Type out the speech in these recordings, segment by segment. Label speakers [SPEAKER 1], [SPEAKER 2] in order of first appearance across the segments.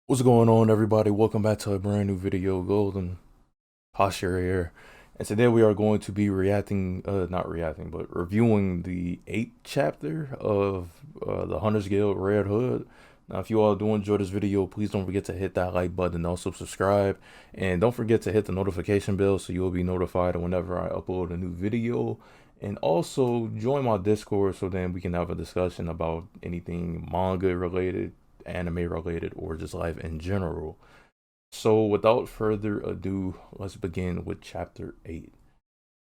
[SPEAKER 1] What's going on, everybody? Welcome back to a brand new video. Golden Hashira here, and today we are going to be not reacting, but reviewing the 8th chapter of the Hunter's Guild Red Hood. Now, if you all do enjoy this video, please don't forget to hit that like button and also subscribe, and don't forget to hit the notification bell so you'll be notified whenever I upload a new video. And also join my Discord so then we can have a discussion about anything manga related, anime related, or just life in general. So without further ado, let's begin with chapter 8.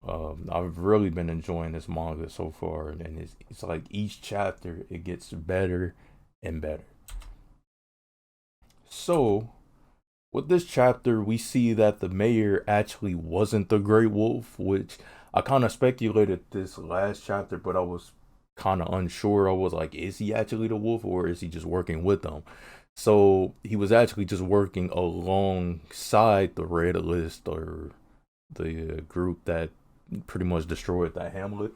[SPEAKER 1] I've really been enjoying this manga so far, and it's like each chapter it gets better and better. So with this chapter, we see that the mayor actually wasn't the Great Wolf, which I kind of speculated this last chapter, but I was kind of unsure. I was like, is he actually the wolf or is he just working with them? So he was actually just working alongside the Red List, or the group that pretty much destroyed that hamlet.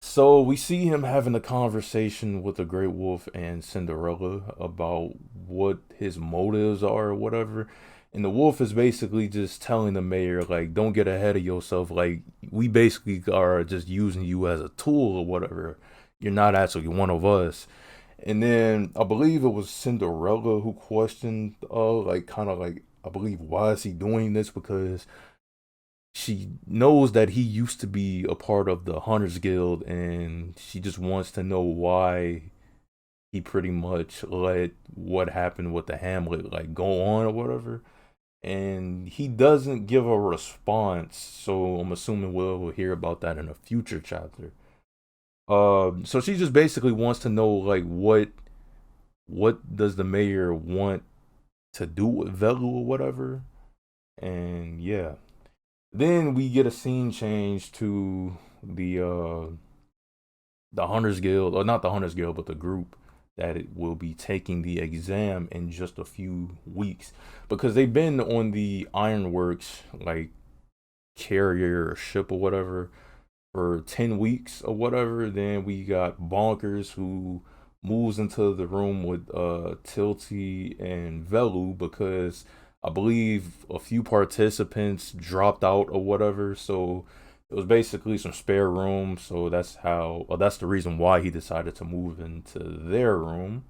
[SPEAKER 1] So we see him having a conversation with the Great Wolf and Cinderella about what his motives are or whatever. And the wolf is basically just telling the mayor, like, don't get ahead of yourself. Like, we basically are just using you as a tool or whatever. You're not actually one of us. And then I believe it was Cinderella who questioned, like, kind of like, I believe, why is he doing this? Because she knows that he used to be a part of the Hunters Guild, and she just wants to know why he pretty much let what happened with the Hamlet like go on or whatever. And he doesn't give a response, so I'm assuming we'll hear about that in a future chapter. So she just basically wants to know like what does the mayor want to do with Velu or whatever. And yeah, then we get a scene change to the Hunters Guild, or not the Hunters Guild, but the group that it will be taking the exam in just a few weeks, because they've been on the Ironworks like carrier or ship or whatever for 10 weeks or whatever. Then we got Bonkers who moves into the room with Tilty and Velu because I believe a few participants dropped out or whatever. So it was basically some spare room. So that's the reason why he decided to move into their room.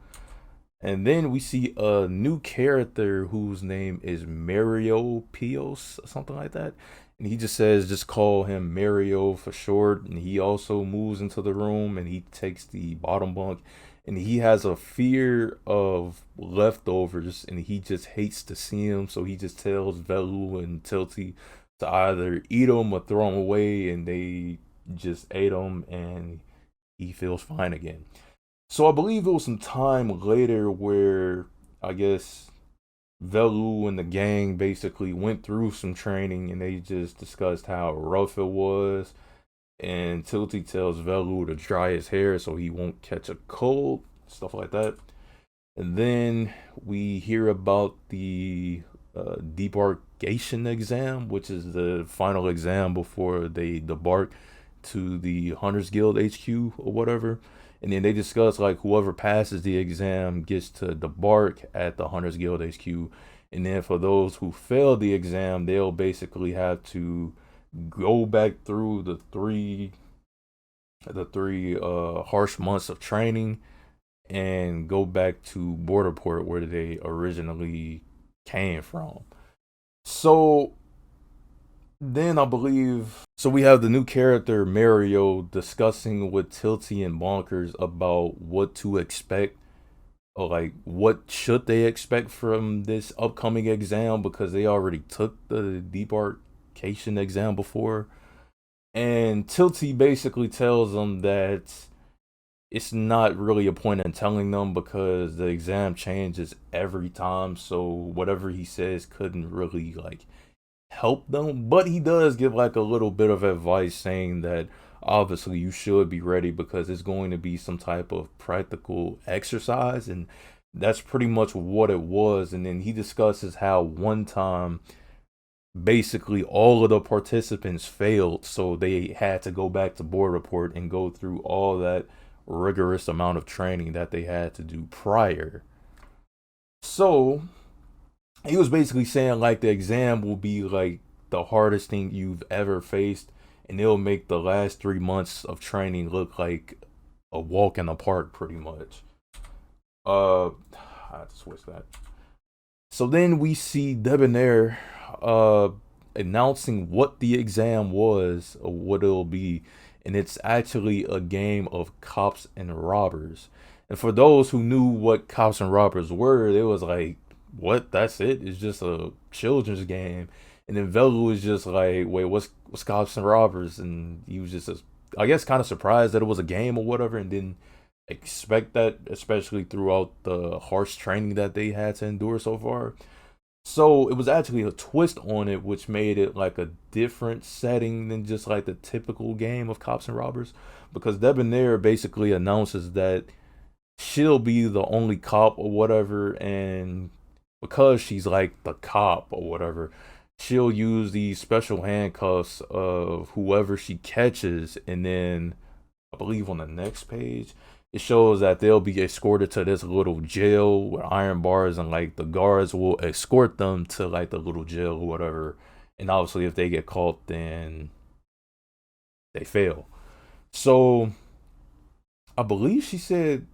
[SPEAKER 1] And then we see a new character whose name is Mario Pios, or something like that. And he just says, just call him Mario for short. And he also moves into the room and he takes the bottom bunk. And he has a fear of leftovers and he just hates to see them. So he just tells Velu and Tilty to either eat them or throw them away. And they just ate them and he feels fine again. So I believe it was some time later where I guess Velu and the gang basically went through some training and they just discussed how rough it was. And Tilty tells Velu to dry his hair so he won't catch a cold, stuff like that. And then we hear about the debarkation exam, which is the final exam before they debark to the Hunters Guild HQ or whatever. And then they discuss like whoever passes the exam gets to debark at the Hunters Guild HQ. And then for those who fail the exam, they'll basically have to go back through the three harsh months of training and go back to Borderport where they originally came from. So then I believe we have the new character Mario discussing with Tilty and Bonkers about what to expect, or like what should they expect from this upcoming exam because they already took the debarkation exam before. And Tilty basically tells them that it's not really a point in telling them because the exam changes every time, so whatever he says couldn't really like help them. But he does give like a little bit of advice saying that obviously you should be ready because it's going to be some type of practical exercise, and that's pretty much what it was. And then he discusses how one time basically all of the participants failed, so they had to go back to board report and go through all that rigorous amount of training that they had to do prior. So he was basically saying like the exam will be like the hardest thing you've ever faced, and it'll make the last 3 months of training look like a walk in the park, pretty much. I have to switch that. So then we see Debonair announcing what the exam was or what it'll be, and it's actually a game of cops and robbers. And for those who knew what cops and robbers were, it was like, what? That's it? It's just a children's game. And then Velu was just like, wait, what's cops and robbers? And he was just, I guess, kind of surprised that it was a game or whatever, and didn't expect that, especially throughout the harsh training that they had to endure so far. So it was actually a twist on it, which made it like a different setting than just like the typical game of cops and robbers. Because Debonair basically announces that she'll be the only cop or whatever, and because she's like the cop or whatever, she'll use these special handcuffs of whoever she catches, and then I believe on the next page it shows that they'll be escorted to this little jail with iron bars, and like the guards will escort them to like the little jail or whatever. And obviously if they get caught, then they fail. So I believe she said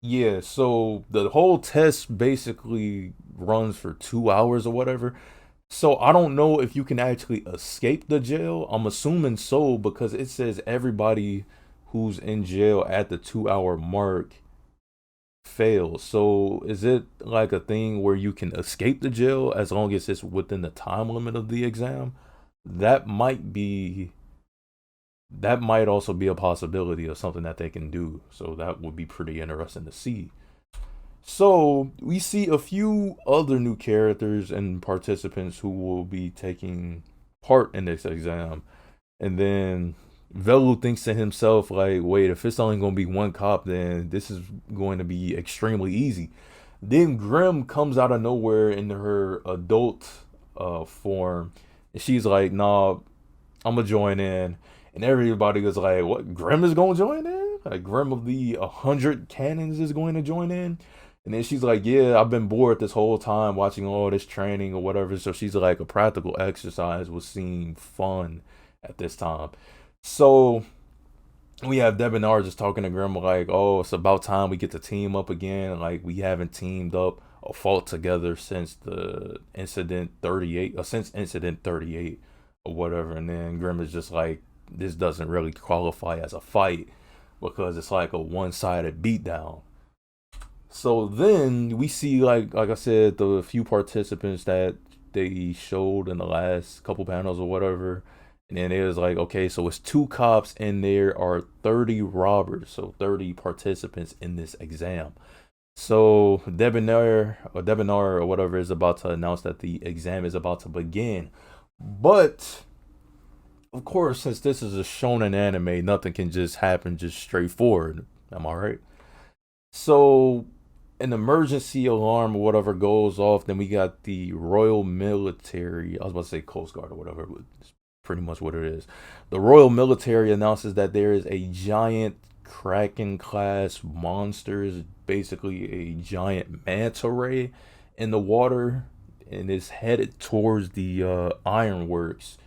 [SPEAKER 1] yeah, so the whole test basically runs for 2 hours or whatever. So I don't know if you can actually escape the jail. I'm assuming so, because it says everybody who's in jail at the 2 hour mark fails. So is it like a thing where you can escape the jail as long as it's within the time limit of the exam? That might be, that might also be a possibility of something that they can do. So that would be pretty interesting to see. So we see a few other new characters and participants who will be taking part in this exam. And then Velu thinks to himself, like, wait, if it's only going to be one cop, then this is going to be extremely easy. Then Grim comes out of nowhere in her adult form. And she's like, nah, I'm going to join in. And everybody was like, what? Grim is going to join in? Like, Grim of the 100 Cannons is going to join in? And then she's like, yeah, I've been bored this whole time watching all this training or whatever. So she's like, a practical exercise was seem fun at this time. So we have Debonair just talking to Grim like, oh, it's about time we get to team up again. Like, we haven't teamed up or fought together since the incident 38, or since incident 38 or whatever. And then Grim is just like, this doesn't really qualify as a fight because it's like a one-sided beatdown. So then we see, like I said, the few participants that they showed in the last couple panels or whatever. And then it was like, okay, so it's 2 cops and there are 30 robbers. So 30 participants in this exam. So Debonair or whatever is about to announce that the exam is about to begin. But of course, since this is a shonen anime, nothing can just happen just straightforward. Am I right? So an emergency alarm or whatever goes off. Then we got the Royal Military. I was about to say Coast Guard or whatever, but it's pretty much what it is. The Royal Military announces that there is a giant Kraken class monster, is basically a giant manta ray in the water, and is headed towards the ironworks,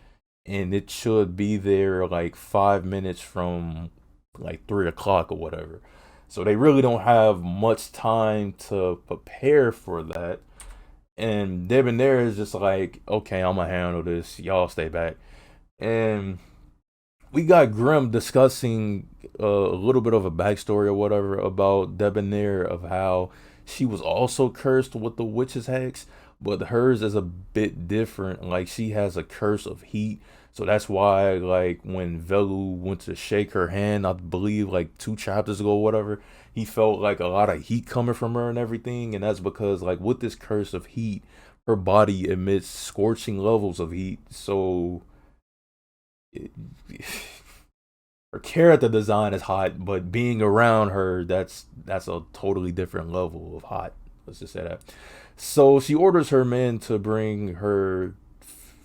[SPEAKER 1] and it should be there like 5 minutes from like 3 o'clock or whatever. So they really don't have much time to prepare for that. And Debonair is just like, okay, I'm gonna handle this. Y'all stay back. And we got Grim discussing a little bit of a backstory or whatever about Debonair, of how she was also cursed with the witch's hex, but hers is a bit different. Like, she has a curse of heat. So that's why, like, when Velu went to shake her hand, I believe like 2 chapters ago or whatever, he felt like a lot of heat coming from her and everything. And that's because, like, with this curse of heat, her body emits scorching levels of heat. So it, her character design is hot, but being around her, that's a totally different level of hot. Let's just say that. So she orders her men to bring her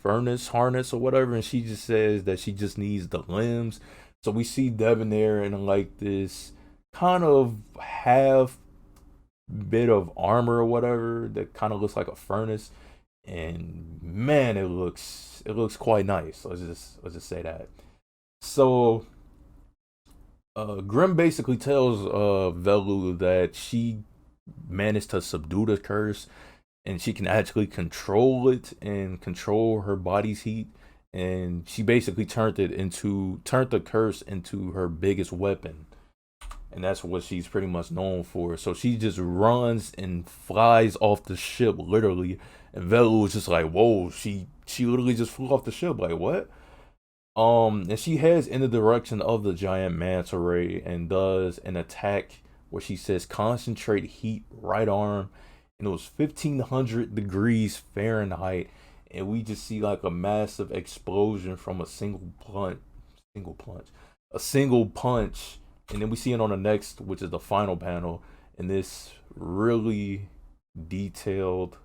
[SPEAKER 1] furnace harness or whatever, and she just says that she just needs the limbs. So we see Debonair in like this kind of half bit of armor or whatever that kind of looks like a furnace, and man, it looks quite nice. Let's just say that. So Grim basically tells Velu that she managed to subdue the curse, and she can actually control it and control her body's heat. And she basically turned the curse into her biggest weapon, and that's what she's pretty much known for. So she just runs and flies off the ship literally, and Velu was just like, "Whoa!" She literally just flew off the ship. Like what? And she heads in the direction of the giant manta ray and does an attack where she says, "Concentrate heat, right arm," and it was 1500 degrees Fahrenheit, and we just see like a massive explosion from a single punch, and then we see it on the next, which is the final panel, and this really detailed,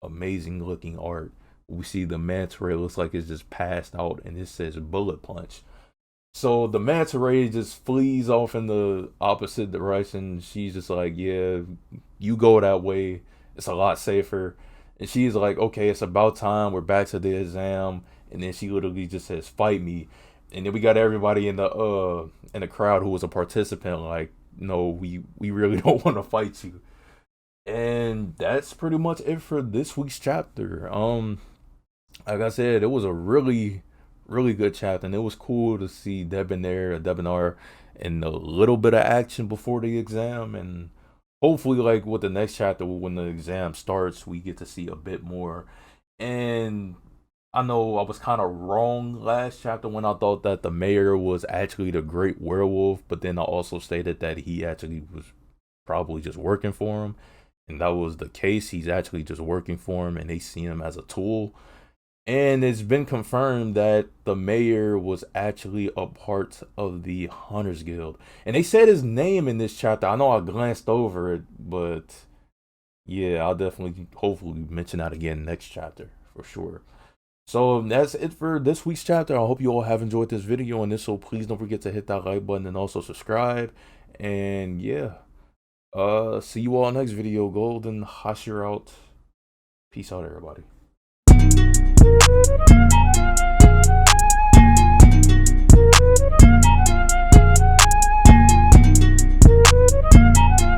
[SPEAKER 1] amazing looking art. We see the manta ray looks like it's just passed out, and it says bullet punch. So the manta ray just flees off in the opposite direction. She's just like, "Yeah, you go that way. It's a lot safer." And she's like, "Okay, it's about time. We're back to the exam." And then she literally just says, "Fight me." And then we got everybody in the crowd who was a participant like, "No, we really don't want to fight you." And that's pretty much it for this week's chapter. Like I said, it was a really good chapter, and it was cool to see Debonair, and a little bit of action before the exam, and hopefully, like with the next chapter, when the exam starts, we get to see a bit more. And I know I was kind of wrong last chapter when I thought that the mayor was actually the great werewolf, but then I also stated that he actually was probably just working for him, and that was the case. He's actually just working for him, and they see him as a tool. And it's been confirmed that the mayor was actually a part of the Hunters Guild. And they said his name in this chapter. I know I glanced over it, but yeah, I'll definitely, hopefully, mention that again next chapter for sure. So that's it for this week's chapter. I hope you all have enjoyed this video. And so please don't forget to hit that like button and also subscribe. And yeah, see you all next video. Golden Hashira out. Peace out, everybody.